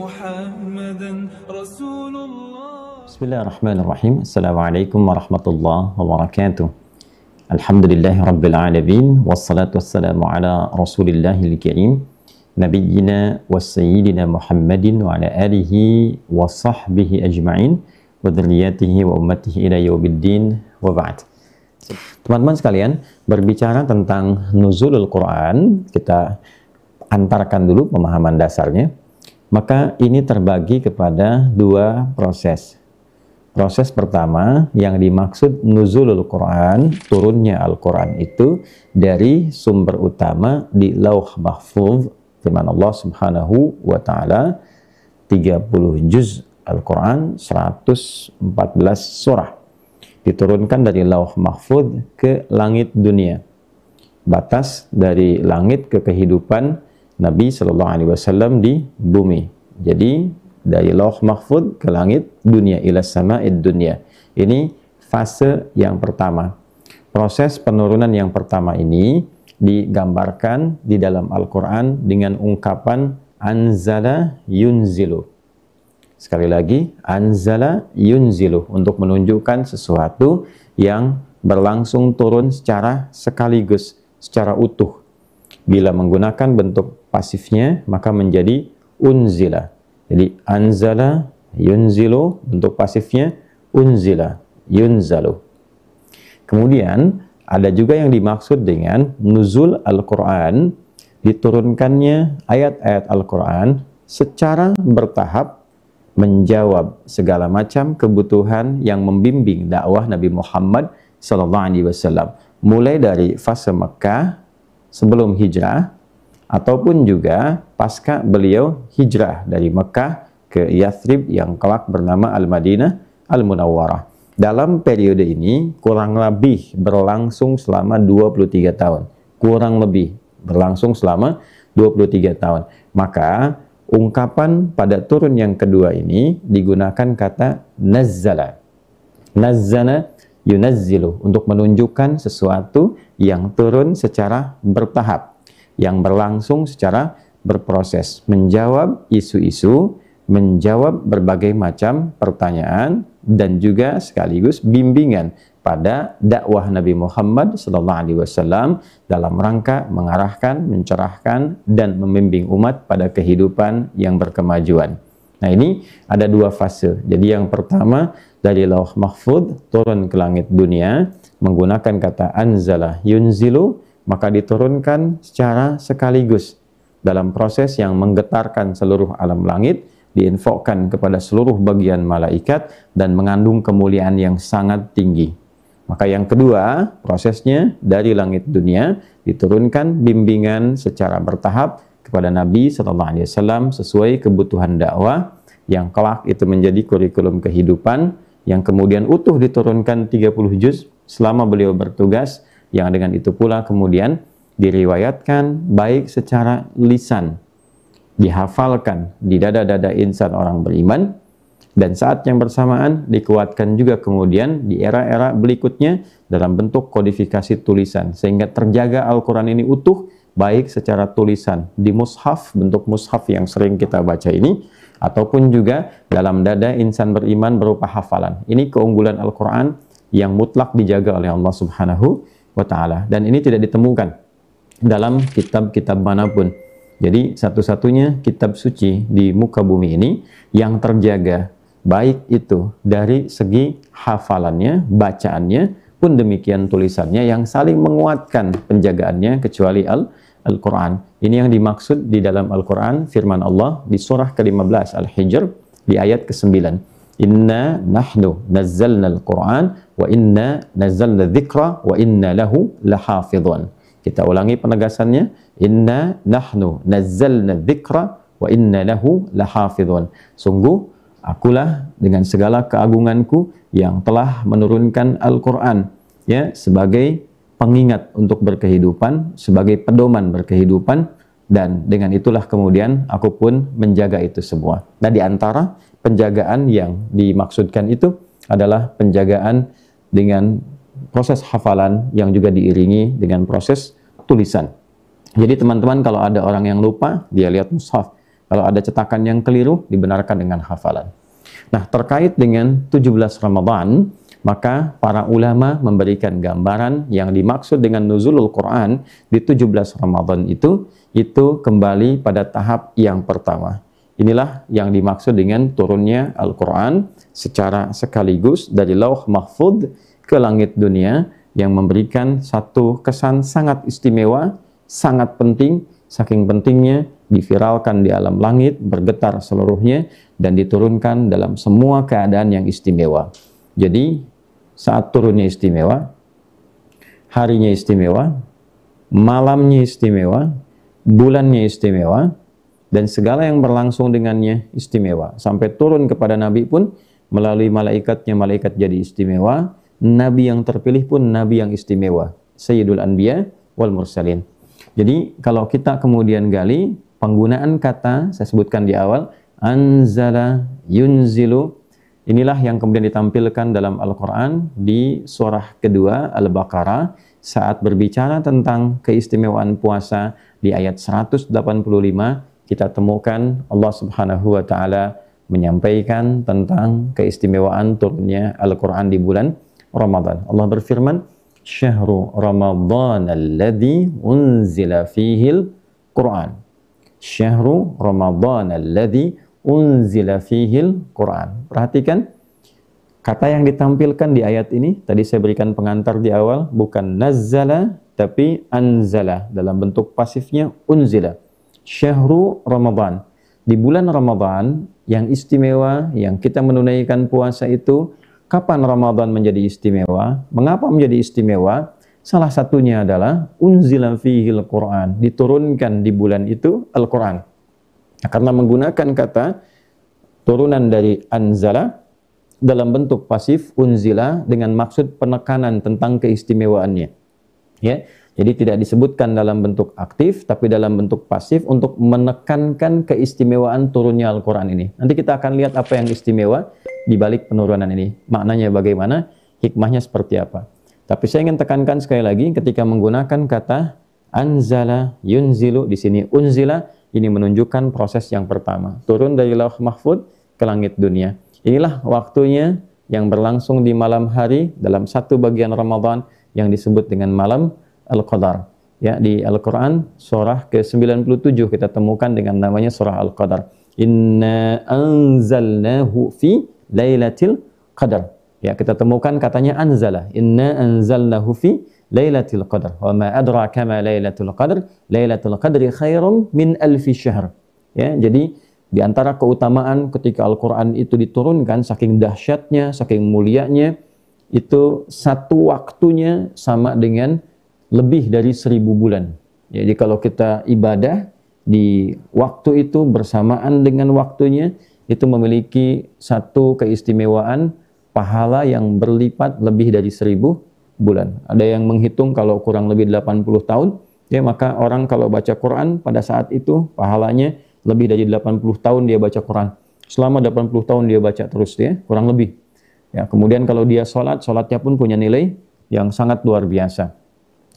محمدا رسول الله. Bismillahirrahmanirrahim. Assalamualaikum warahmatullahi wabarakatuh. Alhamdulillahi rabbil alamin. Wassalatu wassalamu ala rasulillahil karim nabiyyina wa sayyidina Muhammadin wa ala alihi wa sahbihi ajma'in wa dzurriyyatihi wa ummatihi ila yaumiddin wa ba'd. Teman-teman sekalian, berbicara tentang nuzulul Quran, kita antarkan dulu pemahaman dasarnya. Maka ini terbagi kepada dua proses. Proses pertama yang dimaksud nuzulul Quran, turunnya Al-Quran itu dari sumber utama di Lauh Mahfuz, firman Allah Subhanahu wa taala, 30 juz Al-Quran, 114 surah, diturunkan dari Lauh Mahfuz ke langit dunia. Batas dari langit ke kehidupan Nabi Shallallahu Alaihi Wasallam di bumi. Jadi dari Lauh Mahfuz ke langit dunia, ila sama'id dunia. Ini fase yang pertama. Proses penurunan yang pertama ini digambarkan di dalam Al-Quran dengan ungkapan anzala yunzilu. Sekali lagi, anzala yunzilu, untuk menunjukkan sesuatu yang berlangsung turun secara sekaligus, secara utuh. Bila menggunakan bentuk pasifnya, maka menjadi unzila. Jadi anzala yunzilu, bentuk pasifnya unzila, yunzalu. Kemudian ada juga yang dimaksud dengan nuzul Al-Quran, diturunkannya ayat-ayat Al-Quran secara bertahap menjawab segala macam kebutuhan yang membimbing dakwah Nabi Muhammad SAW, mulai dari fase Mekah sebelum hijrah, ataupun juga pasca beliau hijrah dari Mekah ke Yathrib yang kelak bernama Al-Madinah Al-Munawwarah. Dalam periode ini kurang lebih berlangsung selama 23 tahun. Kurang lebih berlangsung selama 23 tahun. Maka ungkapan pada turun yang kedua ini digunakan kata nazzala. Nazzala yunazzilu, untuk menunjukkan sesuatu yang turun secara bertahap, yang berlangsung secara berproses, menjawab isu-isu, menjawab berbagai macam pertanyaan, dan juga sekaligus bimbingan pada dakwah Nabi Muhammad SAW dalam rangka mengarahkan, mencerahkan, dan membimbing umat pada kehidupan yang berkemajuan. Nah, ini ada dua fase. Jadi yang pertama dari Lauh Mahfuz turun ke langit dunia menggunakan kata anzala yunzilu, maka diturunkan secara sekaligus dalam proses yang menggetarkan seluruh alam langit, diinfokkan kepada seluruh bagian malaikat, dan mengandung kemuliaan yang sangat tinggi. Maka yang kedua, prosesnya dari langit dunia diturunkan bimbingan secara bertahap kepada Nabi SAW sesuai kebutuhan dakwah, yang kelak itu menjadi kurikulum kehidupan, yang kemudian utuh diturunkan 30 juz selama beliau bertugas, yang dengan itu pula kemudian diriwayatkan baik secara lisan, dihafalkan di dada-dada insan orang beriman, dan saat yang bersamaan dikuatkan juga kemudian di era-era berikutnya dalam bentuk kodifikasi tulisan, sehingga terjaga Al-Quran ini utuh baik secara tulisan di mushaf, bentuk mushaf yang sering kita baca ini, ataupun juga dalam dada insan beriman berupa hafalan. Ini keunggulan Al-Quran yang mutlak dijaga oleh Allah Subhanahu wa ta'ala, dan ini tidak ditemukan dalam kitab-kitab manapun. Jadi satu-satunya kitab suci di muka bumi ini yang terjaga, baik itu dari segi hafalannya, bacaannya, pun demikian tulisannya, yang saling menguatkan penjagaannya, kecuali Al-Quran. Ini yang dimaksud di dalam Al-Quran, firman Allah di surah ke-15 Al-Hijr di ayat ke-9. Inna nahnu nazzalna al-Quran wa inna nazzalna dzikra wa inna lahu lahafidhun. Kita ulangi penegasannya. Inna nahnu nazzalna dzikra wa inna lahu lahafidhun. Sungguh akulah dengan segala keagunganku yang telah menurunkan Al-Quran, ya, sebagai pengingat untuk berkehidupan, sebagai pedoman berkehidupan, dan dengan itulah kemudian aku pun menjaga itu semua. Nah, di antara penjagaan yang dimaksudkan itu adalah penjagaan dengan proses hafalan yang juga diiringi dengan proses tulisan. Jadi teman-teman, kalau ada orang yang lupa, dia lihat mushaf, Kalau ada cetakan yang keliru, dibenarkan dengan hafalan. Nah, terkait dengan 17 Ramadan, maka para ulama memberikan gambaran yang dimaksud dengan nuzulul Quran di 17 Ramadan itu kembali pada tahap yang pertama. Inilah yang dimaksud dengan turunnya Al-Quran secara sekaligus dari Lauh Mahfudz ke langit dunia, yang memberikan satu kesan sangat istimewa, sangat penting, saking pentingnya diviralkan di alam langit, bergetar seluruhnya, dan diturunkan dalam semua keadaan yang istimewa. Jadi, saat turunnya istimewa, harinya istimewa, malamnya istimewa, bulannya istimewa, dan segala yang berlangsung dengannya istimewa. Sampai turun kepada Nabi pun, melalui malaikatnya, malaikat jadi istimewa. Nabi yang terpilih pun Nabi yang istimewa. Sayyidul Anbiya wal Mursalin. Jadi, kalau kita kemudian gali, penggunaan kata, saya sebutkan di awal, anzala, yunzilu, inilah yang kemudian ditampilkan dalam Al-Quran di surah kedua, Al-Baqarah, saat berbicara tentang keistimewaan puasa di ayat 185, kita temukan Allah Subhanahu wa Ta'ala menyampaikan tentang keistimewaan turunnya Al-Quran di bulan Ramadan. Allah berfirman, Syahru Ramadan alladhi unzila fihil Quran. Syahru Ramadan alladhi unzila fihil Quran. Perhatikan, kata yang ditampilkan di ayat ini, tadi saya berikan pengantar di awal, bukan nazzala, tapi anzala. Dalam bentuk pasifnya, unzila. Syahru Ramadan. Di bulan Ramadan, yang istimewa, yang kita menunaikan puasa itu, kapan Ramadan menjadi istimewa? Mengapa menjadi istimewa? Salah satunya adalah unzila fihil Quran, diturunkan di bulan itu Al-Quran. Nah, karena menggunakan kata turunan dari anzala dalam bentuk pasif, unzila, dengan maksud penekanan tentang keistimewaannya. Ya, jadi tidak disebutkan dalam bentuk aktif, tapi dalam bentuk pasif untuk menekankan keistimewaan turunnya Al-Quran ini. Nanti kita akan lihat apa yang istimewa di balik penurunan ini. Maknanya bagaimana, hikmahnya seperti apa. Tapi saya ingin tekankan sekali lagi, ketika menggunakan kata anzala, yunzilu, di sini unzila, ini menunjukkan proses yang pertama. Turun dari Lauh Mahfudz ke langit dunia. Inilah waktunya yang berlangsung di malam hari dalam satu bagian Ramadan yang disebut dengan malam Al-Qadar. Ya, di Al-Quran surah ke-97 kita temukan dengan namanya surah Al-Qadar. Inna anzalnahu fi lailatul qadar. Ya, kita temukan katanya anzala. Inna anzalnahu fi lailatul qadar. Wa ma adraka ma lailatul qadar? Lailatul qadri khairum min alfi syahr. Ya, jadi di antara keutamaan ketika Al-Quran itu diturunkan, saking dahsyatnya, saking mulianya, itu satu waktunya sama dengan lebih dari 1000 bulan. Jadi kalau kita ibadah di waktu itu bersamaan dengan waktunya, itu memiliki satu keistimewaan pahala yang berlipat lebih dari 1000 bulan. Ada yang menghitung kalau kurang lebih 80 tahun, ya, maka orang kalau baca Quran pada saat itu pahalanya lebih dari 80 tahun dia baca Quran. Selama 80 tahun dia baca terus, ya, kurang lebih. Ya, kemudian kalau dia sholat, sholatnya pun punya nilai yang sangat luar biasa.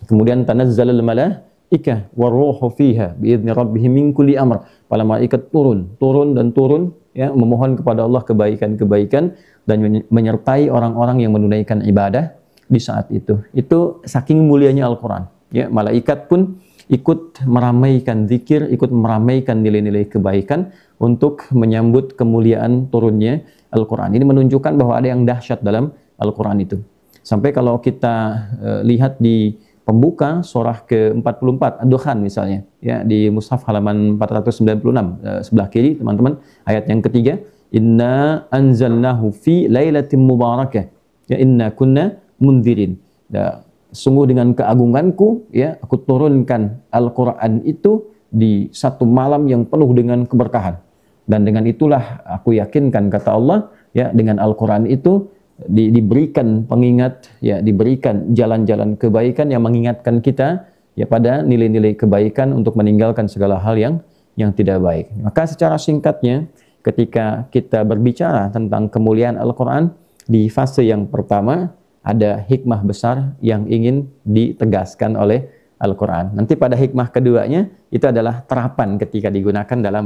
Kemudian tanazzalul malaikah waruhu fiha biidzni rabbihim min kulli amr. Para malaikat turun dan turun, ya, memohon kepada Allah kebaikan-kebaikan dan menyertai orang-orang yang menunaikan ibadah di saat itu. Itu saking mulianya Al-Quran. Ya, malaikat pun ikut meramaikan zikir, ikut meramaikan nilai-nilai kebaikan untuk menyambut kemuliaan turunnya Al-Quran. Ini menunjukkan bahwa ada yang dahsyat dalam Al-Quran itu. Sampai kalau kita lihat di pembuka surah ke-44 Ad-Dukhan misalnya, ya, di mushaf halaman 496 sebelah kiri teman-teman, ayat yang ketiga, inna anzalnahu fi lailatin mubarakah, ya, inna kunna mundzirin. Ya, sungguh dengan keagunganku, ya, aku turunkan Al-Quran itu di satu malam yang penuh dengan keberkahan. Dan dengan itulah aku yakinkan, kata Allah, ya, dengan Al-Quran itu diberikan pengingat, ya, diberikan jalan-jalan kebaikan yang mengingatkan kita, ya, pada nilai-nilai kebaikan untuk meninggalkan segala hal yang tidak baik. Maka secara singkatnya, ketika kita berbicara tentang kemuliaan Al-Quran, di fase yang pertama ada hikmah besar yang ingin ditegaskan oleh Al-Quran. Nanti pada hikmah keduanya, itu adalah terapan ketika digunakan dalam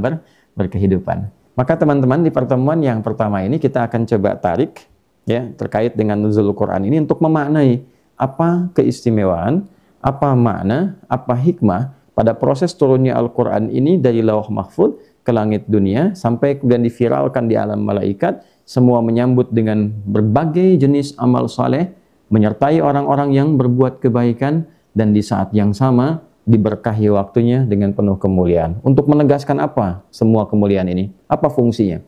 berkehidupan. Maka teman-teman, di pertemuan yang pertama ini kita akan coba tarik ya terkait dengan nuzul Quran ini untuk memaknai apa keistimewaan, apa makna, apa hikmah pada proses turunnya Al-Quran ini dari Lauh Mahfuz ke langit dunia sampai kemudian diviralkan di alam malaikat, semua menyambut dengan berbagai jenis amal saleh, menyertai orang-orang yang berbuat kebaikan, dan di saat yang sama diberkahi waktunya dengan penuh kemuliaan. Untuk menegaskan apa semua kemuliaan ini? Apa fungsinya?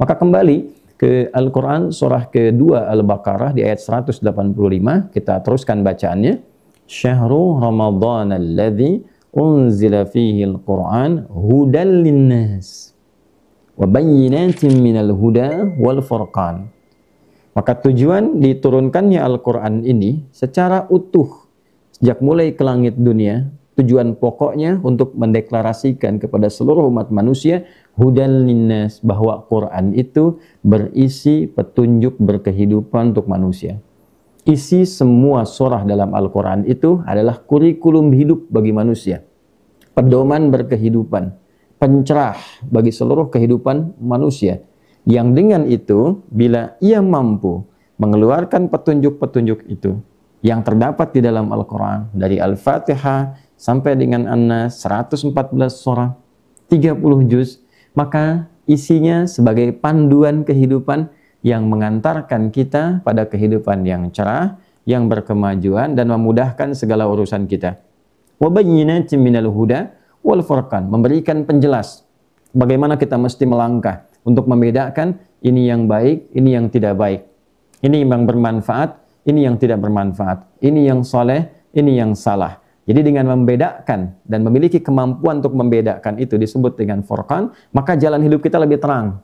Maka kembali ke Al-Quran surah kedua Al-Baqarah di ayat 185, kita teruskan bacaannya. Syahrul Ramadan alladzi unzila fihi al-Quran hudal linnas wa bayyinatin minal huda wal furqan. Maka tujuan diturunkannya Al-Quran ini secara utuh sejak mulai ke langit dunia, tujuan pokoknya untuk mendeklarasikan kepada seluruh umat manusia hudal linnas, bahwa Quran itu berisi petunjuk berkehidupan untuk manusia. Isi semua surah dalam Al-Quran itu adalah kurikulum hidup bagi manusia, pedoman berkehidupan, pencerah bagi seluruh kehidupan manusia, yang dengan itu bila ia mampu mengeluarkan petunjuk-petunjuk itu yang terdapat di dalam Al-Quran, dari Al-Fatihah sampai dengan An-Nas, 114 surah, 30 juz, maka isinya sebagai panduan kehidupan yang mengantarkan kita pada kehidupan yang cerah, yang berkemajuan, dan memudahkan segala urusan kita. Wa bayyinatin minal huda wal furqan, memberikan penjelas bagaimana kita mesti melangkah untuk membedakan ini yang baik, ini yang tidak baik, ini yang bermanfaat, ini yang tidak bermanfaat, ini yang soleh, ini yang salah. Jadi dengan membedakan dan memiliki kemampuan untuk membedakan itu disebut dengan furqan, maka jalan hidup kita lebih terang,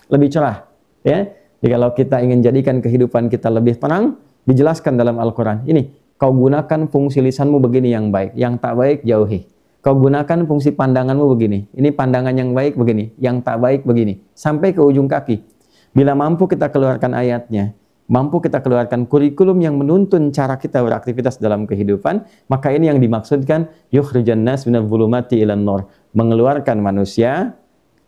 lebih cerah. Ya, jadi kalau kita ingin jadikan kehidupan kita lebih tenang, dijelaskan dalam Al-Quran. Ini, kau gunakan fungsi lisanmu begini yang baik, yang tak baik jauhi. Kau gunakan fungsi pandanganmu begini, ini pandangan yang baik begini, yang tak baik begini, sampai ke ujung kaki. Bila mampu kita keluarkan ayatnya, mampu kita keluarkan kurikulum yang menuntun cara kita beraktivitas dalam kehidupan, maka ini yang dimaksudkan yukhrijan nas minadh dhulumati ilan nur, mengeluarkan manusia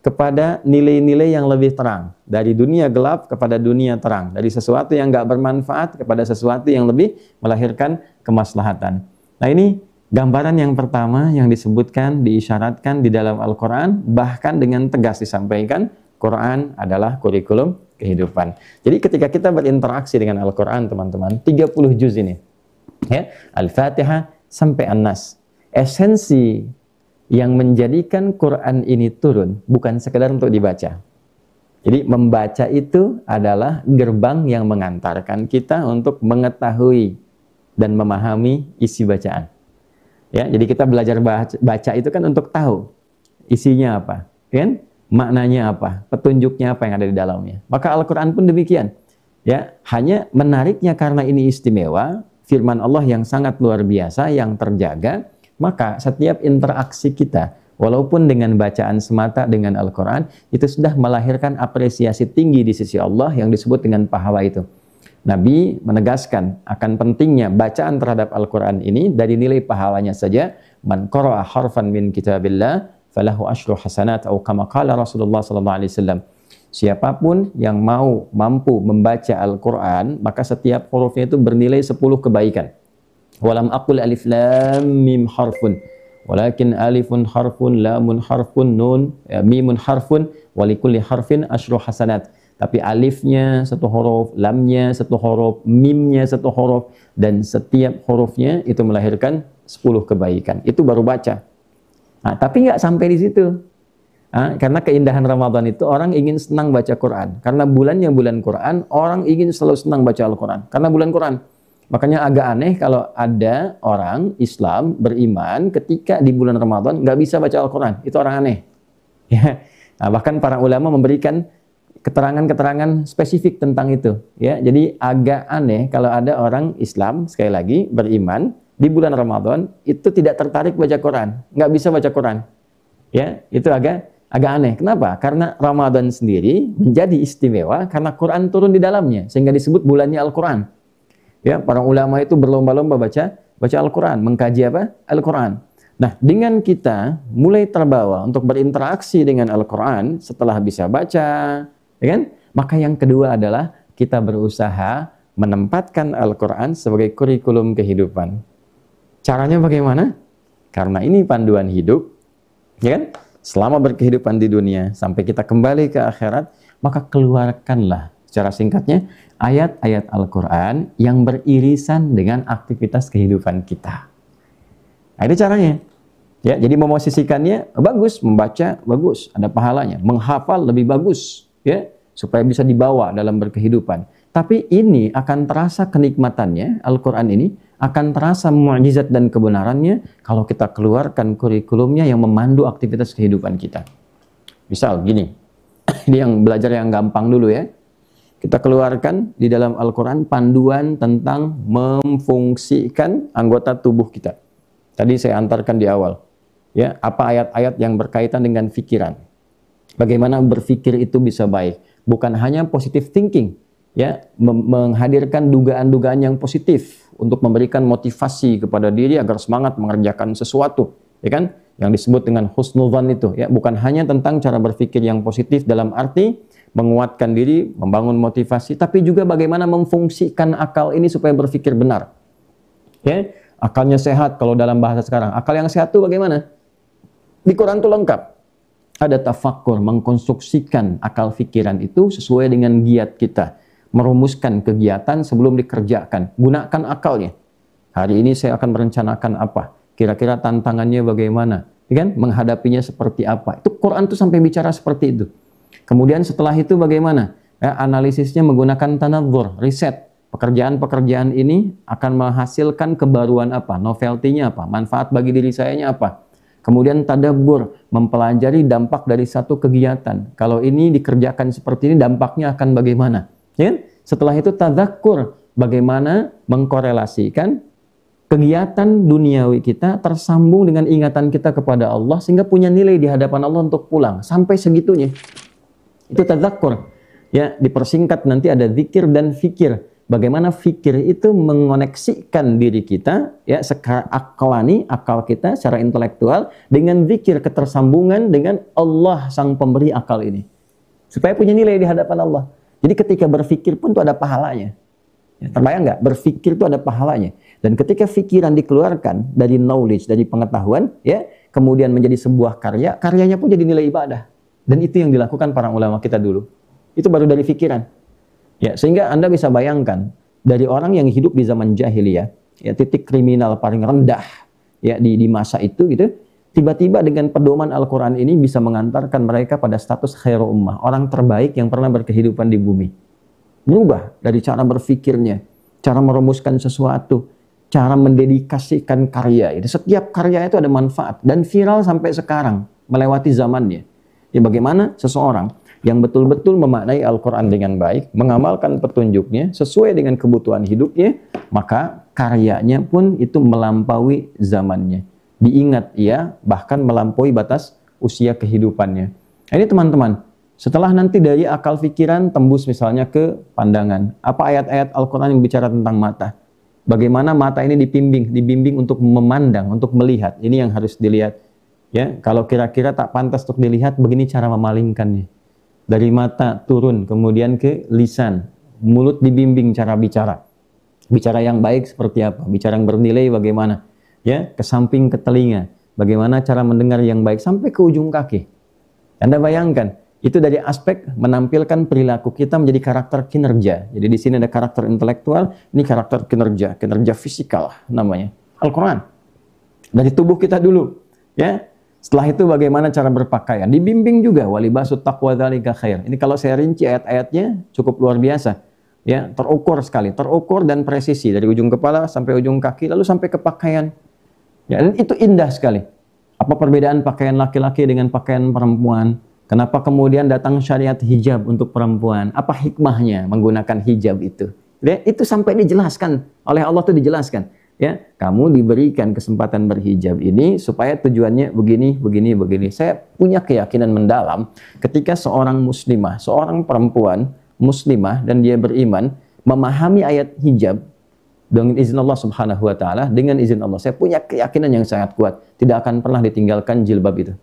kepada nilai-nilai yang lebih terang, dari dunia gelap kepada dunia terang, dari sesuatu yang enggak bermanfaat kepada sesuatu yang lebih melahirkan kemaslahatan. Nah, ini gambaran yang pertama yang disebutkan, diisyaratkan di dalam Al-Quran, bahkan dengan tegas disampaikan, Quran adalah kurikulum kehidupan. Jadi ketika kita berinteraksi dengan Al-Quran, teman-teman, 30 juz ini, ya, Al-Fatihah sampai An-Nas, esensi yang menjadikan Quran ini turun bukan sekedar untuk dibaca. Jadi membaca itu adalah gerbang yang mengantarkan kita untuk mengetahui dan memahami isi bacaan. Ya, jadi kita belajar baca itu kan untuk tahu isinya apa, kan? Maknanya apa, petunjuknya apa yang ada di dalamnya. Maka Al-Quran pun demikian. Ya, hanya menariknya karena ini istimewa, firman Allah yang sangat luar biasa, yang terjaga, maka setiap interaksi kita, walaupun dengan bacaan semata dengan Al-Quran, itu sudah melahirkan apresiasi tinggi di sisi Allah yang disebut dengan pahala itu. Nabi menegaskan akan pentingnya bacaan terhadap Al-Quran ini dari nilai pahalanya saja. Man qara'a harfan min kitabillah falahu asyru hasanat atau kama qala Rasulullah sallallahu alaihi wasallam. Siapapun yang mampu membaca Al-Quran, maka setiap hurufnya itu bernilai 10 kebaikan. Walam aqul alif lam mim harfun, walakin alifun harfun, lamun harfun, nun, mimun harfun, walikulli harfin asyru hasanat. Tapi alifnya satu huruf, lamnya satu huruf, mimnya satu huruf, dan setiap hurufnya itu melahirkan 10 kebaikan. Itu baru baca. Nah, tapi nggak sampai di situ. Karena keindahan Ramadan itu orang ingin senang baca Quran. Karena bulannya bulan Quran, orang ingin selalu senang baca Al-Quran. Karena bulan Quran. Makanya agak aneh kalau ada orang Islam beriman ketika di bulan Ramadan nggak bisa baca Al-Quran. Itu orang aneh. Ya. Nah, bahkan para ulama memberikan keterangan-keterangan spesifik tentang itu. Ya. Jadi agak aneh kalau ada orang Islam, sekali lagi, beriman di bulan Ramadan itu tidak tertarik baca Quran, nggak bisa baca Quran, ya, itu agak aneh. Kenapa? Karena Ramadan sendiri menjadi istimewa karena Quran turun di dalamnya, sehingga disebut bulannya Al-Quran. Ya, para ulama itu berlomba-lomba baca Al-Quran, mengkaji apa? Al-Quran. Nah, dengan kita mulai terbawa untuk berinteraksi dengan Al-Quran setelah bisa baca, ya kan? Maka yang kedua adalah kita berusaha menempatkan Al-Quran sebagai kurikulum kehidupan. Caranya bagaimana? Karena ini panduan hidup, ya kan? Selama berkehidupan di dunia sampai kita kembali ke akhirat, maka keluarkanlah secara singkatnya ayat-ayat Al-Quran yang beririsan dengan aktivitas kehidupan kita. Nah, itu caranya. Ya, jadi memosisikannya bagus, membaca bagus, ada pahalanya. Menghafal lebih bagus, ya, supaya bisa dibawa dalam berkehidupan. Tapi ini akan terasa kenikmatannya, Al-Quran ini akan terasa mukjizat dan kebenarannya kalau kita keluarkan kurikulumnya yang memandu aktivitas kehidupan kita. Misal gini, ini yang belajar yang gampang dulu ya. Kita keluarkan di dalam Al-Quran panduan tentang memfungsikan anggota tubuh kita. Tadi saya antarkan di awal. Ya, apa ayat-ayat yang berkaitan dengan pikiran. Bagaimana berpikir itu bisa baik. Bukan hanya positive thinking. Ya, menghadirkan dugaan-dugaan yang positif untuk memberikan motivasi kepada diri agar semangat mengerjakan sesuatu, ya kan? Yang disebut dengan husnuzan itu, ya, bukan hanya tentang cara berpikir yang positif dalam arti menguatkan diri, membangun motivasi, tapi juga bagaimana memfungsikan akal ini supaya berpikir benar. Ya, akalnya sehat kalau dalam bahasa sekarang. Akal yang sehat itu bagaimana? Di Quran itu lengkap. Ada tafakkur, mengkonstruksikan akal pikiran itu sesuai dengan giat kita. Merumuskan kegiatan sebelum dikerjakan. Gunakan akalnya. Hari ini saya akan merencanakan apa? Kira-kira tantangannya bagaimana? Ya kan? Menghadapinya seperti apa? Itu Quran tuh sampai bicara seperti itu. Kemudian setelah itu bagaimana? Ya, analisisnya menggunakan tanadzur, riset. Pekerjaan-pekerjaan ini akan menghasilkan kebaruan apa? Novelty-nya apa? Manfaat bagi diri sayanya apa? Kemudian tadabbur, mempelajari dampak dari satu kegiatan. Kalau ini dikerjakan seperti ini, dampaknya akan bagaimana? Ya? Setelah itu tadzakkur, bagaimana mengkorelasikan kegiatan duniawi kita tersambung dengan ingatan kita kepada Allah sehingga punya nilai di hadapan Allah untuk pulang. Sampai segitunya. Itu tadzakkur. Ya, dipersingkat nanti ada zikir dan fikir. Bagaimana fikir itu mengoneksikan diri kita, ya, secara aklani, akal kita secara intelektual dengan zikir, ketersambungan dengan Allah sang pemberi akal ini. Supaya punya nilai di hadapan Allah. Jadi ketika berpikir pun itu ada pahalanya. Ya, terbayang nggak? Berpikir itu ada pahalanya. Dan ketika pikiran dikeluarkan dari knowledge, dari pengetahuan, ya, kemudian menjadi sebuah karya, karyanya pun jadi nilai ibadah. Dan itu yang dilakukan para ulama kita dulu. Itu baru dari pikiran. Ya, sehingga Anda bisa bayangkan dari orang yang hidup di zaman jahiliyah, ya, titik kriminal paling rendah ya di masa itu gitu, tiba-tiba dengan pedoman Al-Quran ini bisa mengantarkan mereka pada status khairu ummah, orang terbaik yang pernah berkehidupan di bumi. Berubah dari cara berpikirnya, cara merumuskan sesuatu, cara mendedikasikan karya. Setiap karya itu ada manfaat dan viral sampai sekarang, melewati zamannya. Ya, bagaimana seseorang yang betul-betul memaknai Al-Quran dengan baik, mengamalkan petunjuknya sesuai dengan kebutuhan hidupnya, maka karyanya pun itu melampaui zamannya. Diingat ia bahkan melampaui batas usia kehidupannya. Ini teman-teman, setelah nanti dari akal pikiran tembus misalnya ke pandangan. Apa ayat-ayat Al-Quran yang bicara tentang mata? Bagaimana mata ini dibimbing untuk memandang, untuk melihat. Ini yang harus dilihat. Ya, kalau kira-kira tak pantas untuk dilihat, begini cara memalingkannya. Dari mata turun, kemudian ke lisan. Mulut dibimbing cara bicara. Bicara yang baik seperti apa? Bicara yang bernilai bagaimana? Ya, ke samping ke telinga. Bagaimana cara mendengar yang baik sampai ke ujung kaki. Anda bayangkan, itu dari aspek menampilkan perilaku kita menjadi karakter kinerja. Jadi di sini ada karakter intelektual, ini karakter kinerja, kinerja fisikal namanya. Al-Quran. Dari tubuh kita dulu, ya. Setelah itu bagaimana cara berpakaian? Dibimbing juga walibasut taqwa dzalika khair. Ini kalau saya rinci ayat-ayatnya cukup luar biasa. Ya, terukur sekali, terukur dan presisi dari ujung kepala sampai ujung kaki lalu sampai ke pakaian. Ya, dan itu indah sekali. Apa perbedaan pakaian laki-laki dengan pakaian perempuan? Kenapa kemudian datang syariat hijab untuk perempuan? Apa hikmahnya menggunakan hijab itu? Ya, itu sampai dijelaskan oleh Allah, itu dijelaskan. Ya, kamu diberikan kesempatan berhijab ini supaya tujuannya begini, begini, begini. Saya punya keyakinan mendalam ketika seorang muslimah, seorang perempuan muslimah dan dia beriman, memahami ayat hijab dengan izin Allah Subhanahu wa taala, dengan izin Allah. Saya punya keyakinan yang sangat kuat, tidak akan pernah ditinggalkan jilbab itu.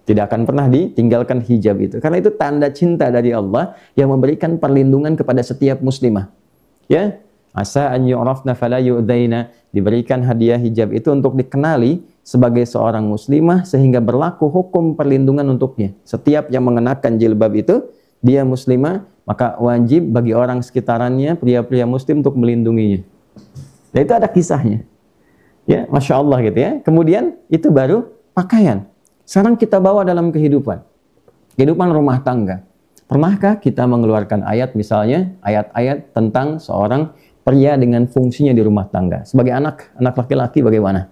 Tidak akan pernah ditinggalkan hijab itu. Karena itu tanda cinta dari Allah yang memberikan perlindungan kepada setiap muslimah. Ya, asa an yu'rafna fala yu'daina, diberikan hadiah hijab itu untuk dikenali sebagai seorang muslimah sehingga berlaku hukum perlindungan untuknya. Setiap yang mengenakan jilbab itu dia muslimah, maka wajib bagi orang sekitarannya, pria-pria muslim untuk melindunginya. Nah, itu ada kisahnya. Ya, Masya Allah gitu ya. Kemudian itu baru pakaian. Sekarang kita bawa dalam kehidupan rumah tangga. Pernahkah kita mengeluarkan ayat, misalnya ayat-ayat tentang seorang pria dengan fungsinya di rumah tangga? Sebagai anak laki-laki bagaimana?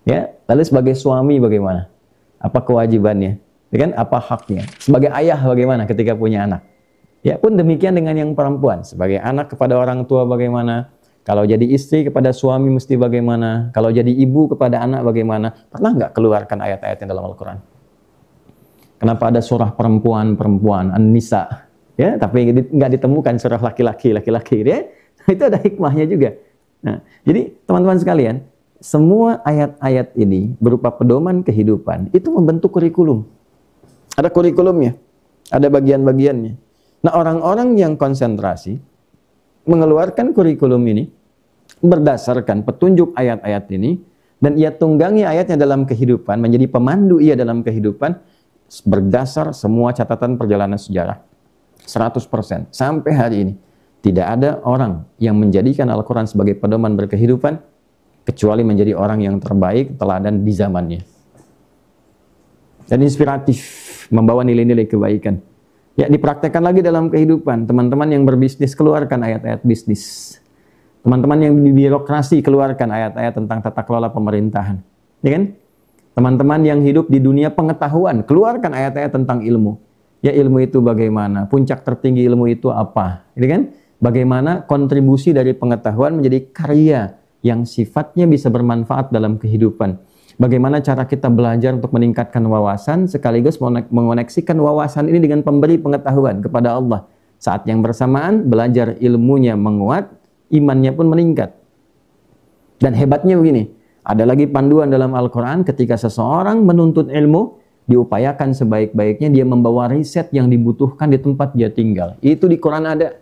Ya, lalu sebagai suami bagaimana? Apa kewajibannya? Ya kan? Apa haknya? Sebagai ayah bagaimana ketika punya anak? Ya pun demikian dengan yang perempuan. Sebagai anak kepada orang tua bagaimana? Kalau jadi istri kepada suami mesti bagaimana? Kalau jadi ibu kepada anak bagaimana? Pernah nggak keluarkan ayat-ayat yang dalam Al-Quran? Kenapa ada surah perempuan, An-Nisa? Ya, tapi nggak ditemukan surah laki-laki, ya? Itu ada hikmahnya juga. Nah, jadi teman-teman sekalian, semua ayat-ayat ini berupa pedoman kehidupan, itu membentuk kurikulum. Ada kurikulumnya, ada bagian-bagiannya. Nah, orang-orang yang konsentrasi mengeluarkan kurikulum ini berdasarkan petunjuk ayat-ayat ini, dan ia tunggangi ayatnya dalam kehidupan, menjadi pemandu ia dalam kehidupan, berdasar semua catatan perjalanan sejarah 100%. Sampai hari ini tidak ada orang yang menjadikan Al-Quran sebagai pedoman berkehidupan kecuali menjadi orang yang terbaik, teladan di zamannya dan inspiratif, membawa nilai-nilai kebaikan. Ya, dipraktekkan lagi dalam kehidupan. Teman-teman yang berbisnis, keluarkan ayat-ayat bisnis. Teman-teman yang di birokrasi, keluarkan ayat-ayat tentang tata kelola pemerintahan. Ya kan? Teman-teman yang hidup di dunia pengetahuan, keluarkan ayat-ayat tentang ilmu. Ya, ilmu itu bagaimana? Puncak tertinggi ilmu itu apa? Ya kan? Bagaimana kontribusi dari pengetahuan menjadi karya yang sifatnya bisa bermanfaat dalam kehidupan. Bagaimana cara kita belajar untuk meningkatkan wawasan, sekaligus mengoneksikan wawasan ini dengan pemberi pengetahuan kepada Allah. Saat yang bersamaan, belajar ilmunya menguat, imannya pun meningkat. Dan hebatnya begini, ada lagi panduan dalam Al-Quran ketika seseorang menuntut ilmu, diupayakan sebaik-baiknya dia membawa riset yang dibutuhkan di tempat dia tinggal. Itu di Quran ada.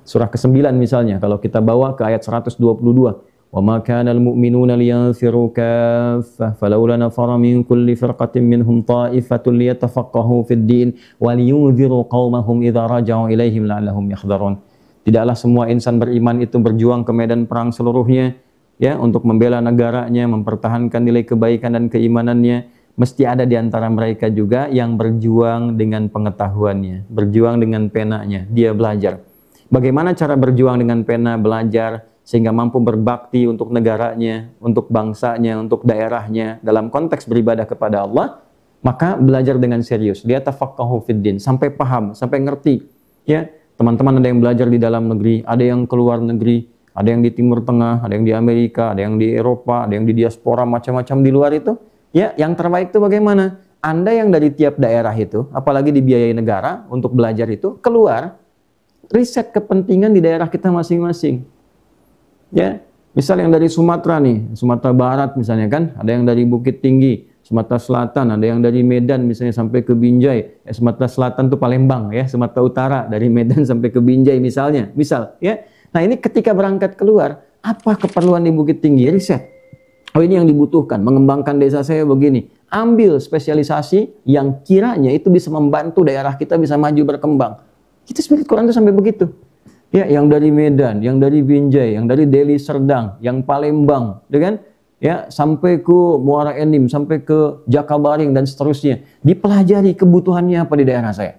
Surah ke-9 misalnya, kalau kita bawa ke ayat 122. وَمَا كَانَ الْمُؤْمِنُونَ لِيَنْفِرُوا كَافَّةً فَلَوْلَا نَفَرَ مِنْ كُلِّ فِرْقَةٍ مِّنْهُمْ طَائِفَةٌ لِيَتَفَقَّهُوا فِي الدِّينِ وَلِيُنْذِرُوا قَوْمَهُمْ إِذَا رَجَعُوا إِلَيْهِمْ لَعَلَّهُمْ يَحْذَرُونَ. Tidaklah semua insan beriman itu berjuang ke medan perang seluruhnya, ya, untuk membela negaranya, mempertahankan nilai kebaikan dan keimanannya. Mesti ada di antara mereka juga yang berjuang dengan pengetahuannya, berjuang dengan penanya, dia belajar. Bagaimana cara berjuang dengan pena, belajar, sehingga mampu berbakti untuk negaranya, untuk bangsanya, untuk daerahnya, dalam konteks beribadah kepada Allah, maka belajar dengan serius. Dia tafaqahu fiddin, sampai paham, sampai ngerti. Ya, teman-teman ada yang belajar di dalam negeri, ada yang keluar negeri, ada yang di Timur Tengah, ada yang di Amerika, ada yang di Eropa, ada yang di diaspora, macam-macam di luar itu. Ya, yang terbaik itu bagaimana? Anda yang dari tiap daerah itu, apalagi dibiayai negara untuk belajar itu, keluar, riset kepentingan di daerah kita masing-masing. Ya, misal yang dari Sumatera nih, Sumatera Barat misalnya kan, ada yang dari Bukit Tinggi, Sumatera Selatan, ada yang dari Medan misalnya sampai ke Binjai. Sumatera Selatan tuh Palembang ya, Sumatera Utara dari Medan sampai ke Binjai misalnya, misal ya. Nah, ini ketika berangkat keluar, apa keperluan di Bukit Tinggi? Riset. Oh, ini yang dibutuhkan, mengembangkan desa saya begini. Ambil spesialisasi yang kiranya itu bisa membantu daerah kita bisa maju berkembang. Itu spirit Quran itu sampai begitu. Ya, yang dari Medan, yang dari Binjai, yang dari Deli Serdang, yang Palembang, ya kan? Ya, sampai ke Muara Enim, sampai ke Jakabaring dan seterusnya. Dipelajari kebutuhannya apa di daerah saya.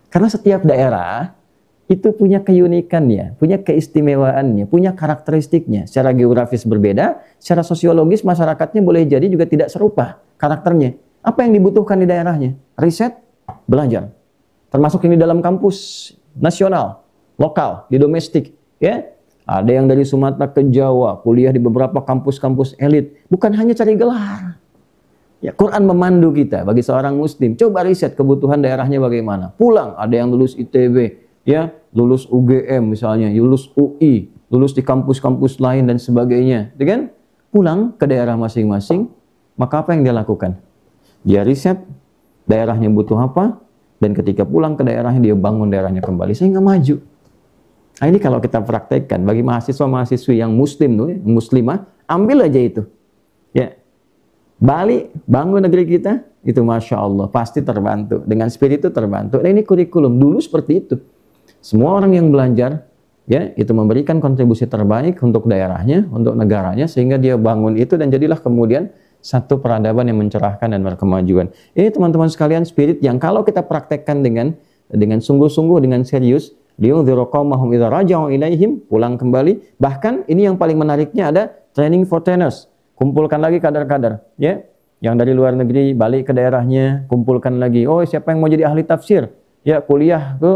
Karena setiap daerah itu punya keunikannya, punya keistimewaannya, punya karakteristiknya. Secara geografis berbeda, secara sosiologis masyarakatnya boleh jadi juga tidak serupa karakternya. Apa yang dibutuhkan di daerahnya? Riset, belajar. Termasuk ini dalam kampus nasional, lokal, di domestik, ya. Ada yang dari Sumatera ke Jawa, kuliah di beberapa kampus-kampus elit. Bukan hanya cari gelar. Ya, Quran memandu kita bagi seorang muslim. Coba riset kebutuhan daerahnya bagaimana. Pulang, ada yang lulus ITB, ya, lulus UGM misalnya, lulus UI, lulus di kampus-kampus lain dan sebagainya, gitu kan? Pulang ke daerah masing-masing, maka apa yang dia lakukan? Dia riset daerahnya butuh apa, dan ketika pulang ke daerahnya dia bangun daerahnya kembali sehingga maju. Nah, ini kalau kita praktekkan bagi mahasiswa-mahasiswi yang muslim tuh, muslimah, ambil aja itu. Ya. Bali, bangun negeri kita, itu Masya Allah, pasti terbantu. Dengan spirit itu terbantu. Nah, ini kurikulum. Dulu seperti itu. Semua orang yang belajar, ya, itu memberikan kontribusi terbaik untuk daerahnya, untuk negaranya, sehingga dia bangun itu dan jadilah kemudian satu peradaban yang mencerahkan dan berkemajuan. Ini teman-teman sekalian spirit yang kalau kita praktekkan dengan sungguh-sungguh, dengan serius, liyundziru qaumahum idza raja'u ilaihim, pulang kembali. Bahkan ini yang paling menariknya ada training for trainers. Kumpulkan lagi kader-kader, ya, yang dari luar negeri balik ke daerahnya, kumpulkan lagi. Oh, siapa yang mau jadi ahli tafsir? Ya, kuliah ke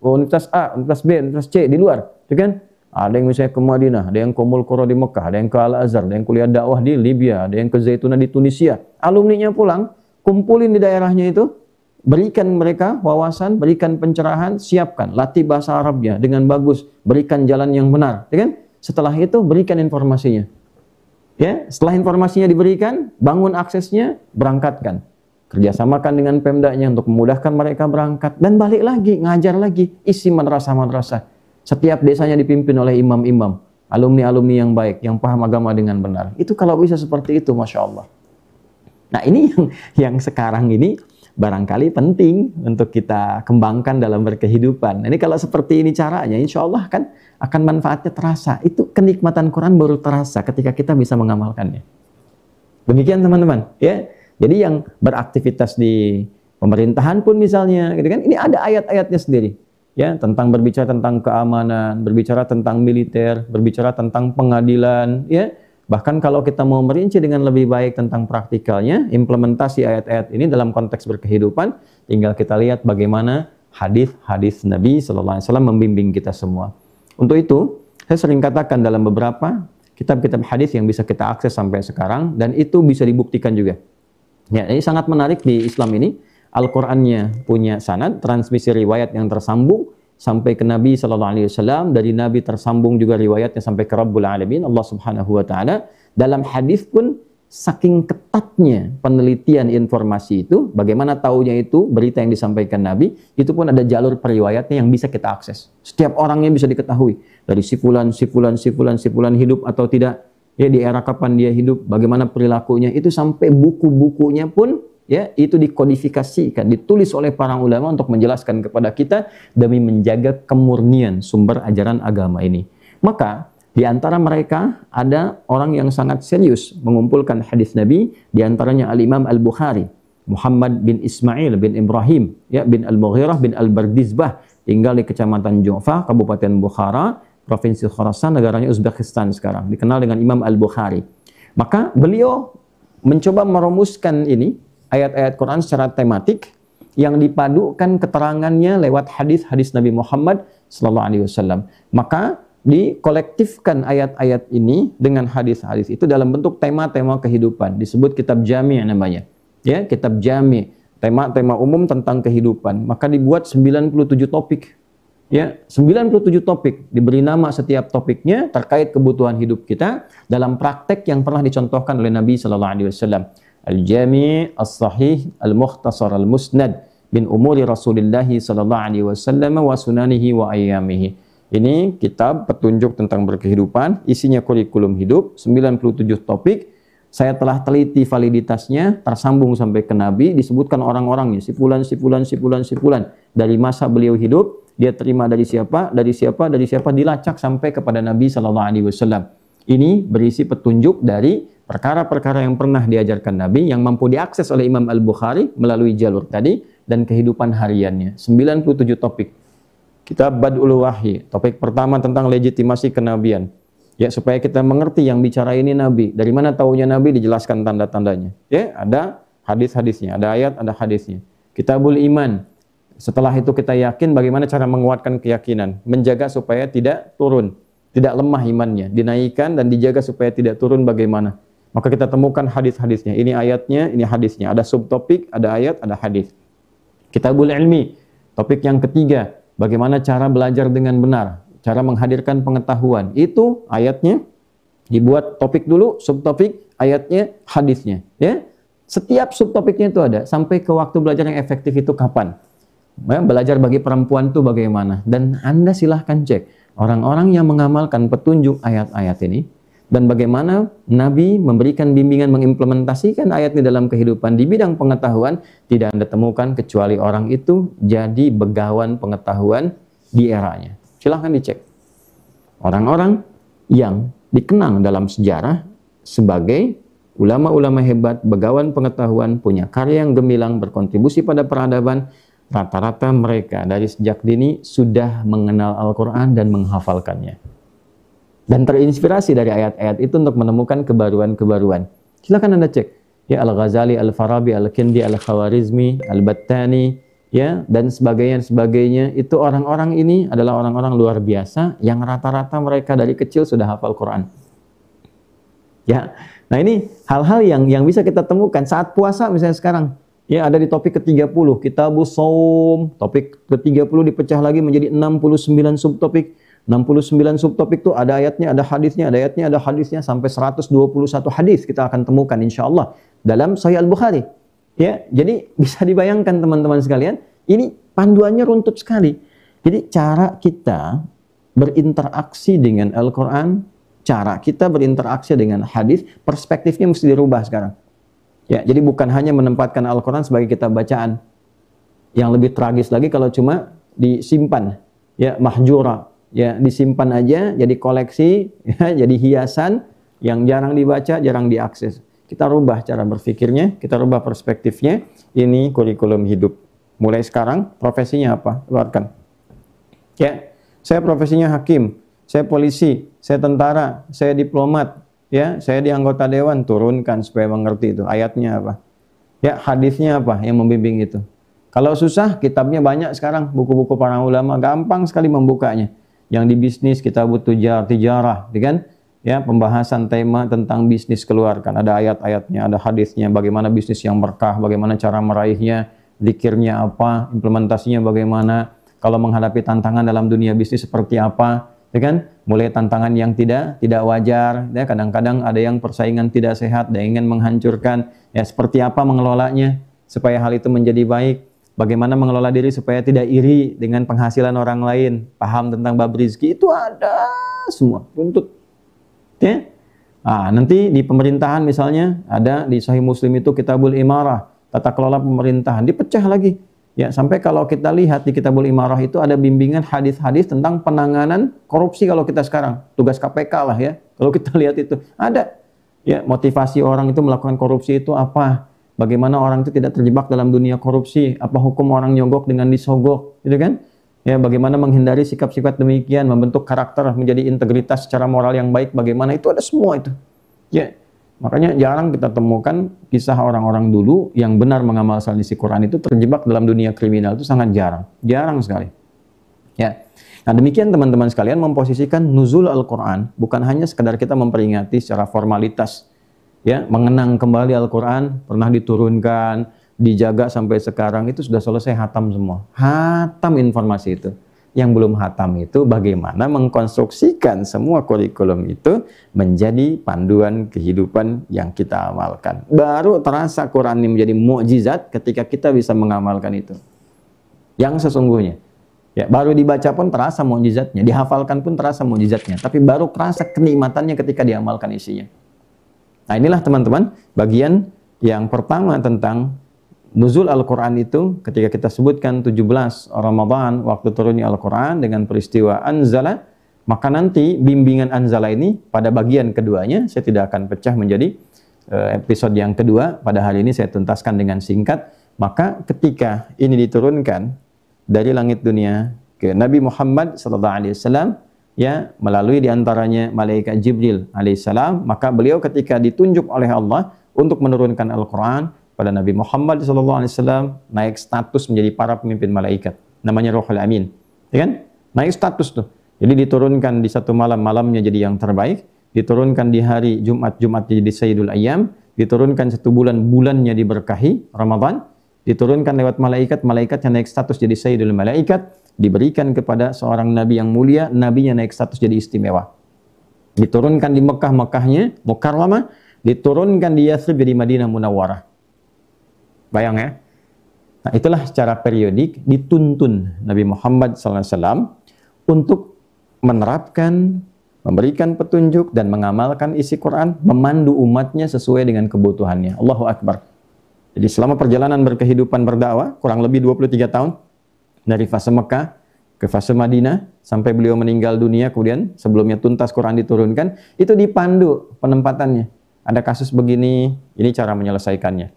Universitas A, Universitas B, Universitas C di luar, ya kan? Ada yang misalnya ke Madinah, ada yang ke Ummul Qura di Mekah, ada yang ke Al-Azhar, ada yang kuliah dakwah di Libya, ada yang ke Zaitunah di Tunisia. Alumninya pulang, kumpulin di daerahnya itu, berikan mereka wawasan, berikan pencerahan, siapkan, latih bahasa Arabnya dengan bagus, berikan jalan yang benar, ya kan? Setelah itu berikan informasinya. Ya, setelah informasinya diberikan, bangun aksesnya, berangkatkan. Kerjasamakan dengan Pemdanya untuk memudahkan mereka berangkat dan balik lagi, ngajar lagi, isi madrasah-madrasah. Setiap desanya dipimpin oleh imam-imam, alumni-alumni yang baik, yang paham agama dengan benar. Itu kalau bisa seperti itu, Masya Allah. Nah, ini yang sekarang ini barangkali penting untuk kita kembangkan dalam berkehidupan. Ini kalau seperti ini caranya, insya Allah kan akan manfaatnya terasa. Itu kenikmatan Quran baru terasa ketika kita bisa mengamalkannya. Demikian teman-teman, ya. Jadi yang beraktivitas di pemerintahan pun misalnya, gitu kan? Ini ada ayat-ayatnya sendiri, ya, tentang berbicara tentang keamanan, berbicara tentang militer, berbicara tentang pengadilan, ya. Bahkan kalau kita mau merinci dengan lebih baik tentang praktikalnya, implementasi ayat-ayat ini dalam konteks berkehidupan, tinggal kita lihat bagaimana hadis-hadis Nabi SAW membimbing kita semua. Untuk itu, saya sering katakan dalam beberapa kitab-kitab hadis yang bisa kita akses sampai sekarang, dan itu bisa dibuktikan juga. Ya, ini sangat menarik di Islam ini. Al-Qur'annya punya sanad, transmisi riwayat yang tersambung sampai ke Nabi SAW, dari Nabi tersambung juga riwayatnya sampai ke Rabbul Alamin, Allah Subhanahu wa Ta'ala. Dalam hadis pun saking ketatnya penelitian informasi itu, bagaimana taunya itu berita yang disampaikan Nabi, itu pun ada jalur periwayatnya yang bisa kita akses. Setiap orangnya bisa diketahui dari si fulan hidup atau tidak, ya, di era kapan dia hidup, bagaimana perilakunya, itu sampai buku-bukunya pun, ya, itu dikodifikasikan, ditulis oleh para ulama untuk menjelaskan kepada kita demi menjaga kemurnian sumber ajaran agama ini. Maka di antara mereka ada orang yang sangat serius mengumpulkan hadis Nabi, di antaranya Al-Imam Al-Bukhari, Muhammad bin Ismail bin Ibrahim, ya, bin Al-Mughirah bin Al-Bardizbah, tinggal di Kecamatan Ju'fa, Kabupaten Bukhara, Provinsi Khorasan, negaranya Uzbekistan sekarang, dikenal dengan Imam Al-Bukhari. Maka beliau mencoba merumuskan ini ayat-ayat Quran secara tematik yang dipadukan keterangannya lewat hadis-hadis Nabi Muhammad SAW. Maka dikolektifkan ayat-ayat ini dengan hadis-hadis itu dalam bentuk tema-tema kehidupan. Disebut kitab jami' namanya. Ya, kitab jami', tema-tema umum tentang kehidupan. Maka dibuat 97 topik. Ya, 97 topik, diberi nama setiap topiknya terkait kebutuhan hidup kita dalam praktek yang pernah dicontohkan oleh Nabi SAW. Al-Jami' As-Sahih Al-Mukhtasar Al-Musnad bin Umuri Rasulullah SAW wa sunanihi wa ayyamihi. Ini kitab petunjuk tentang berkehidupan, isinya kurikulum hidup, 97 topik. Saya telah teliti validitasnya, tersambung sampai ke Nabi, disebutkan orang-orangnya, si fulan, dari masa beliau hidup, dia terima dari siapa, dilacak sampai kepada Nabi SAW. Ini berisi petunjuk dari perkara-perkara yang pernah diajarkan Nabi, yang mampu diakses oleh Imam Al-Bukhari melalui jalur tadi, dan kehidupan hariannya. 97 topik. Kitab Bad'ul Wahyi, topik pertama tentang legitimasi kenabian. Ya, supaya kita mengerti yang bicara ini Nabi. Dari mana taunya Nabi, dijelaskan tanda-tandanya. Ya, ada hadis-hadisnya, ada ayat, ada hadisnya. Kitabul Iman. Setelah itu kita yakin bagaimana cara menguatkan keyakinan, menjaga supaya tidak turun, tidak lemah imannya, dinaikkan dan dijaga supaya tidak turun bagaimana. Maka kita temukan hadis-hadisnya. Ini ayatnya, ini hadisnya. Ada subtopik, ada ayat, ada hadis. Kitabul Ilmi, topik yang ketiga, bagaimana cara belajar dengan benar. cara menghadirkan pengetahuan. Itu ayatnya dibuat topik dulu, subtopik, ayatnya, hadisnya. Ya, setiap subtopiknya itu ada. Sampai ke waktu belajar yang efektif itu kapan? Ya, belajar bagi perempuan itu bagaimana? Dan Anda silahkan cek orang-orang yang mengamalkan petunjuk ayat-ayat ini dan bagaimana Nabi memberikan bimbingan mengimplementasikan ayat ini dalam kehidupan di bidang pengetahuan. Tidak Anda temukan kecuali orang itu jadi begawan pengetahuan di eranya. Silahkan dicek. Orang-orang yang dikenang dalam sejarah sebagai ulama-ulama hebat, begawan pengetahuan, punya karya yang gemilang, berkontribusi pada peradaban, rata-rata mereka dari sejak dini sudah mengenal Al-Quran dan menghafalkannya. Dan terinspirasi dari ayat-ayat itu untuk menemukan kebaruan-kebaruan. Silakan Anda cek. Ya, Al-Ghazali, Al-Farabi, Al-Kindi, Al-Khawarizmi, Al-Battani, ya, dan sebagainya. Itu orang-orang ini adalah orang-orang luar biasa yang rata-rata mereka dari kecil sudah hafal Quran. Ya, nah ini hal-hal yang bisa kita temukan saat puasa misalnya sekarang. Ya, ada di topik ke-30, Kitabus Shaum. Topik ke-30 dipecah lagi menjadi 69 subtopik. 69 subtopik itu ada ayatnya, ada hadisnya, ada ayatnya, ada hadisnya, sampai 121 hadis kita akan temukan insya Allah dalam Sahih Al-Bukhari. Ya, jadi bisa dibayangkan teman-teman sekalian, ini panduannya runtut sekali. Jadi cara kita berinteraksi dengan Al-Quran, cara kita berinteraksi dengan hadis, perspektifnya mesti dirubah sekarang. Ya, jadi bukan hanya menempatkan Al-Quran sebagai kitab bacaan. Yang lebih tragis lagi kalau cuma disimpan, ya, mahjura, ya, disimpan aja, jadi koleksi, ya, jadi hiasan yang jarang dibaca, jarang diakses. Kita rubah cara berpikirnya, kita rubah perspektifnya. Ini kurikulum hidup. Mulai sekarang, profesinya apa? Keluarkan. Ya, saya profesinya hakim, saya polisi, saya tentara, saya diplomat, ya, saya di anggota dewan. Turunkan supaya mengerti itu. Ayatnya apa? Ya, hadisnya apa yang membimbing itu? Kalau susah, kitabnya banyak sekarang. Buku-buku para ulama, gampang sekali membukanya. Yang di bisnis, Kitabut Tijarah, kan? Ya, pembahasan tema tentang bisnis keluarkan. Ada ayat-ayatnya, ada hadisnya, bagaimana bisnis yang berkah, bagaimana cara meraihnya, zikirnya apa, implementasinya bagaimana, kalau menghadapi tantangan dalam dunia bisnis seperti apa, ya kan? Mulai tantangan yang tidak wajar, ya, kadang-kadang ada yang persaingan tidak sehat, dan ingin menghancurkan, ya, seperti apa mengelolanya supaya hal itu menjadi baik. Bagaimana mengelola diri supaya tidak iri dengan penghasilan orang lain, paham tentang bab rizki, itu ada semua, runtut. Ya? Nah, nanti di pemerintahan misalnya, ada di Sahih Muslim itu Kitabul Imarah, tata kelola pemerintahan, dipecah lagi. Ya, sampai kalau kita lihat di Kitabul Imarah itu ada bimbingan hadis-hadis tentang penanganan korupsi kalau kita sekarang, tugas KPK lah ya, kalau kita lihat itu, ada. Ya, motivasi orang itu melakukan korupsi itu apa? Bagaimana orang itu tidak terjebak dalam dunia korupsi? Apa hukum orang nyogok dengan disogok? Gitu kan? Ya, bagaimana menghindari sikap-sikap demikian, membentuk karakter menjadi integritas secara moral yang baik, bagaimana itu ada semua itu. Ya, makanya jarang kita temukan kisah orang-orang dulu yang benar mengamalkan isi Quran itu terjebak dalam dunia kriminal, itu sangat jarang. Jarang sekali. Ya. Nah, demikian teman-teman sekalian memposisikan nuzul Al-Quran bukan hanya sekedar kita memperingati secara formalitas, ya, mengenang kembali Al-Quran, pernah diturunkan, dijaga sampai sekarang, itu sudah selesai hatam semua. Hatam informasi itu. Yang belum hatam itu bagaimana mengkonstruksikan semua kurikulum itu menjadi panduan kehidupan yang kita amalkan. Baru terasa Quran ini menjadi mukjizat ketika kita bisa mengamalkan itu. Yang sesungguhnya. Ya, baru dibaca pun terasa mukjizatnya, dihafalkan pun terasa mukjizatnya, tapi baru terasa kenikmatannya ketika diamalkan isinya. Nah, inilah teman-teman bagian yang pertama tentang nuzul Al-Quran itu ketika kita sebutkan 17 Ramadan waktu turunnya Al-Quran dengan peristiwa Anzala, maka nanti bimbingan Anzala ini pada bagian keduanya saya tidak akan pecah menjadi episode yang kedua. Pada hari ini saya tuntaskan dengan singkat. Maka ketika ini diturunkan dari langit dunia ke Nabi Muhammad SAW, ya, melalui diantaranya malaikat Jibril alaihissalam, maka beliau ketika ditunjuk oleh Allah untuk menurunkan Al-Quran pada Nabi Muhammad SAW, naik status menjadi para pemimpin malaikat, namanya Ruhul Amin, ya kan? Naik status tuh, jadi diturunkan di satu malam, malamnya jadi yang terbaik, diturunkan di hari Jumat, Jumatnya jadi Sayyidul Ayyam, diturunkan satu bulan, bulannya diberkahi, Ramadan, diturunkan lewat malaikat, malaikatnya naik status jadi Sayyidul Malaikat, diberikan kepada seorang nabi yang mulia, nabinya naik status jadi istimewa. Diturunkan di Mekah, Mekahnya Mukarramah, diturunkan di Yathrib jadi Madinah Munawwarah. Bayang ya. Nah, itulah secara periodik dituntun Nabi Muhammad SAW untuk menerapkan, memberikan petunjuk dan mengamalkan isi Quran, memandu umatnya sesuai dengan kebutuhannya. Allahu Akbar. Jadi selama perjalanan berkehidupan berdakwah kurang lebih 23 tahun dari fase Mekah ke fase Madinah sampai beliau meninggal dunia, kemudian sebelumnya tuntas Quran diturunkan, itu dipandu penempatannya. Ada kasus begini, ini cara menyelesaikannya.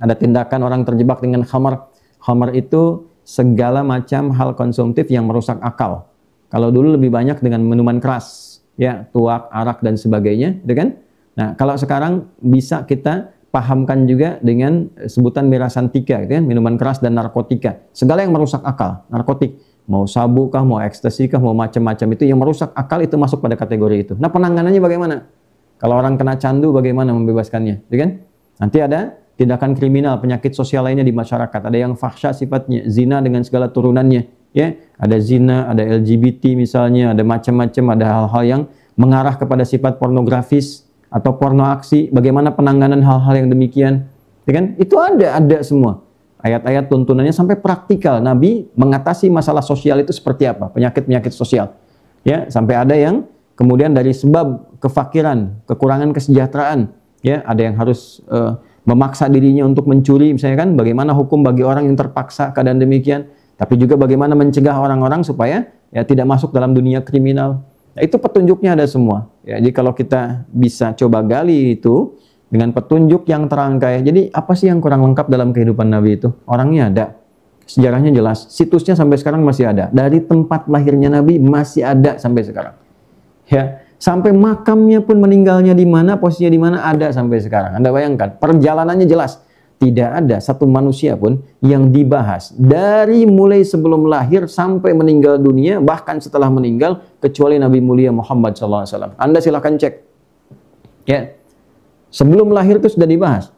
Ada tindakan orang terjebak dengan khamar. Khamar itu segala macam hal konsumtif yang merusak akal. Kalau dulu lebih banyak dengan minuman keras, ya, tuak, arak dan sebagainya, gitu kan? Nah, kalau sekarang bisa kita pahamkan juga dengan sebutan mirasantika, gitu kan? Minuman keras dan narkotika. Segala yang merusak akal, narkotik. Mau sabu kah, mau ekstasi kah, mau macam-macam itu yang merusak akal itu masuk pada kategori itu. Nah, penanganannya bagaimana? Kalau orang kena candu bagaimana membebaskannya, gitu kan? Nanti ada tindakan kriminal, penyakit sosial lainnya di masyarakat. Ada yang fahsya sifatnya, zina dengan segala turunannya, ya. Ada zina, ada LGBT misalnya, ada macam-macam, ada hal-hal yang mengarah kepada sifat pornografis atau porno aksi. Bagaimana penanganan hal-hal yang demikian, ya kan? Itu ada semua. Ayat-ayat tuntunannya sampai praktikal. Nabi mengatasi masalah sosial itu seperti apa? Penyakit-penyakit sosial. Ya, sampai ada yang kemudian dari sebab kefakiran, kekurangan kesejahteraan, ya, ada yang harus memaksa dirinya untuk mencuri, misalnya kan, bagaimana hukum bagi orang yang terpaksa keadaan demikian, tapi juga bagaimana mencegah orang-orang supaya ya tidak masuk dalam dunia kriminal. Nah, itu petunjuknya ada semua. Ya, jadi kalau kita bisa coba gali itu dengan petunjuk yang terangkai. Jadi apa sih yang kurang lengkap dalam kehidupan Nabi itu? Orangnya ada, sejarahnya jelas, situsnya sampai sekarang masih ada. Dari tempat lahirnya Nabi masih ada sampai sekarang. Ya, sampai makamnya pun meninggalnya di mana, posisinya di mana ada sampai sekarang. Anda bayangkan, perjalanannya jelas. Tidak ada satu manusia pun yang dibahas dari mulai sebelum lahir sampai meninggal dunia, bahkan setelah meninggal, kecuali Nabi mulia Muhammad SAW. Anda silahkan cek. Ya, sebelum lahir itu sudah dibahas.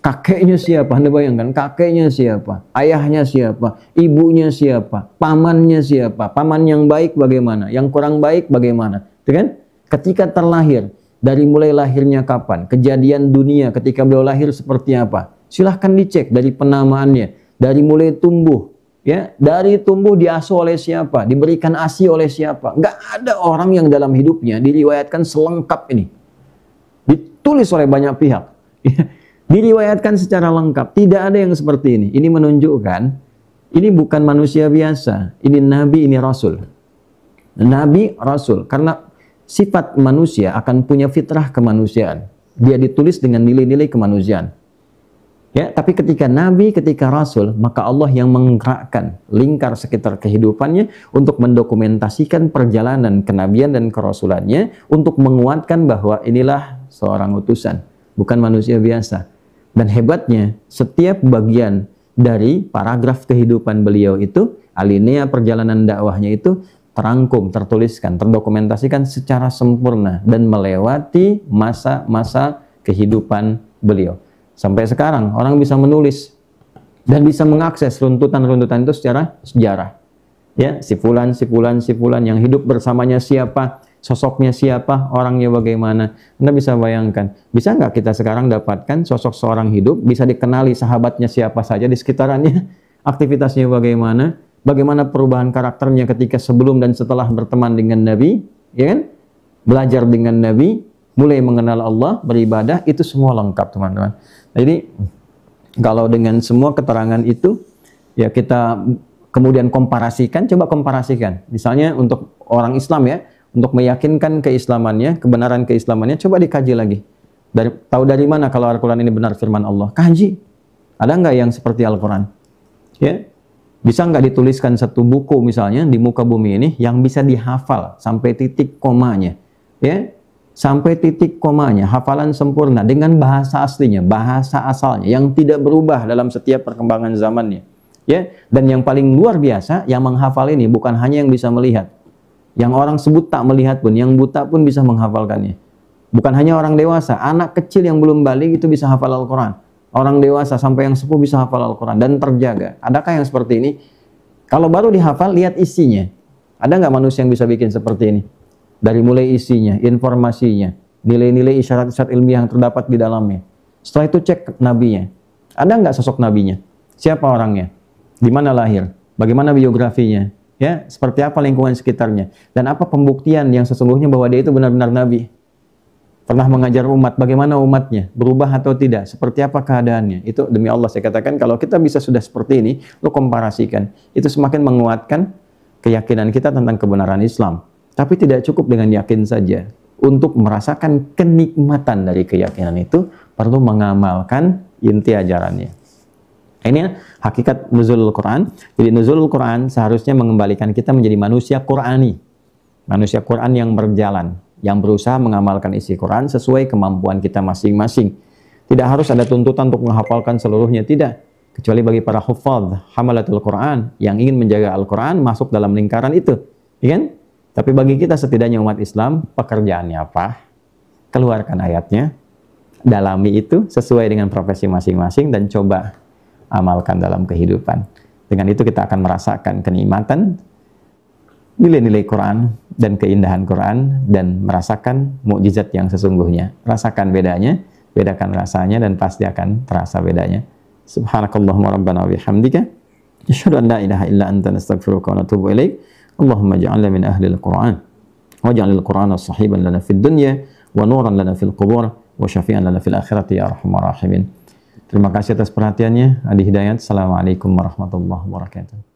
Kakeknya siapa? Anda bayangkan, kakeknya siapa? Ayahnya siapa? Ibunya siapa? Pamannya siapa? Paman yang baik bagaimana? Yang kurang baik bagaimana? Itu kan? Ketika terlahir, dari mulai lahirnya kapan? Kejadian dunia ketika beliau lahir seperti apa? Silahkan dicek dari penamaannya. Dari mulai tumbuh, ya, dari tumbuh diasuh oleh siapa? Diberikan ASI oleh siapa? Nggak ada orang yang dalam hidupnya diriwayatkan selengkap ini. Ditulis oleh banyak pihak, diriwayatkan secara lengkap. Tidak ada yang seperti ini. Ini menunjukkan ini bukan manusia biasa. Ini Nabi, ini Rasul. Nabi, Rasul. Karena sifat manusia akan punya fitrah kemanusiaan. Dia ditulis dengan nilai-nilai kemanusiaan. Ya, tapi ketika Nabi, ketika Rasul, maka Allah yang menggerakkan lingkar sekitar kehidupannya untuk mendokumentasikan perjalanan kenabian dan kerasulannya untuk menguatkan bahwa inilah seorang utusan, bukan manusia biasa. Dan hebatnya, setiap bagian dari paragraf kehidupan beliau itu, alinea perjalanan dakwahnya itu terangkum, tertuliskan, terdokumentasikan secara sempurna dan melewati masa-masa kehidupan beliau. Sampai sekarang orang bisa menulis dan bisa mengakses runtutan-runtutan itu secara sejarah. Ya, si fulan yang hidup bersamanya siapa, sosoknya siapa, orangnya bagaimana. Anda bisa bayangkan, bisa nggak kita sekarang dapatkan sosok seorang hidup, bisa dikenali sahabatnya siapa saja di sekitarannya, aktivitasnya bagaimana, bagaimana perubahan karakternya ketika sebelum dan setelah berteman dengan Nabi, ya kan? Belajar dengan Nabi, mulai mengenal Allah, beribadah, itu semua lengkap, teman-teman. Jadi, kalau dengan semua keterangan itu, ya kita kemudian komparasikan, coba komparasikan. Misalnya untuk orang Islam ya, untuk meyakinkan keislamannya, kebenaran keislamannya, coba dikaji lagi. Tahu dari mana kalau Al-Quran ini benar firman Allah? Kaji. Ada nggak yang seperti Al-Quran? Ya, bisa nggak dituliskan satu buku misalnya di muka bumi ini yang bisa dihafal sampai titik komanya? Ya, sampai titik komanya, hafalan sempurna dengan bahasa aslinya, bahasa asalnya yang tidak berubah dalam setiap perkembangan zamannya. Ya, dan yang paling luar biasa yang menghafal ini bukan hanya yang bisa melihat. Yang orang sebut tak melihat pun, yang buta pun bisa menghafalkannya. Bukan hanya orang dewasa, anak kecil yang belum balik itu bisa hafal Al-Quran. Orang dewasa sampai yang sepuh bisa hafal Al-Quran dan terjaga. Adakah yang seperti ini? Kalau baru dihafal, lihat isinya. Ada nggak manusia yang bisa bikin seperti ini? Dari mulai isinya, informasinya, nilai-nilai isyarat-isyarat ilmiah yang terdapat di dalamnya. Setelah itu cek nabinya. Ada nggak sosok nabinya? Siapa orangnya? Di mana lahir? Bagaimana biografinya? Ya, seperti apa lingkungan sekitarnya? Dan apa pembuktian yang sesungguhnya bahwa dia itu benar-benar nabi? Pernah mengajar umat, bagaimana umatnya? Berubah atau tidak? Seperti apa keadaannya? Itu demi Allah saya katakan, kalau kita bisa sudah seperti ini, lo komparasikan. Itu semakin menguatkan keyakinan kita tentang kebenaran Islam. Tapi tidak cukup dengan yakin saja. Untuk merasakan kenikmatan dari keyakinan itu, perlu mengamalkan inti ajarannya. Ini hakikat nuzulul Quran. Jadi nuzulul Quran seharusnya mengembalikan kita menjadi manusia Qurani. Manusia Quran yang berjalan, yang berusaha mengamalkan isi Quran sesuai kemampuan kita masing-masing. Tidak harus ada tuntutan untuk menghafalkan seluruhnya, tidak. Kecuali bagi para hufadz, hamalatul Quran, yang ingin menjaga Al-Quran masuk dalam lingkaran itu. Ya kan? Tapi bagi kita setidaknya umat Islam, pekerjaannya apa? Keluarkan ayatnya, dalami itu sesuai dengan profesi masing-masing, dan coba amalkan dalam kehidupan. Dengan itu kita akan merasakan kenikmatan nilai-nilai Quran dan keindahan Quran, dan merasakan mukjizat yang sesungguhnya. Rasakan bedanya, bedakan rasanya, dan pasti akan terasa bedanya. Subhanakallahumma rabbana wa bihamdika asyhadu an la ilaha illa anta nastaghfiruka wa natubu ilaik. Allahumma ja'alna min ahli al-Quran waj'alil Qur'ana sahiban lana fid dunya wa nuran lana fil qubur wa syafi'an lana fil akhirati ya arhamar rahimin. Terima kasih atas perhatiannya. Adi Hidayat. Assalamualaikum warahmatullahi wabarakatuh.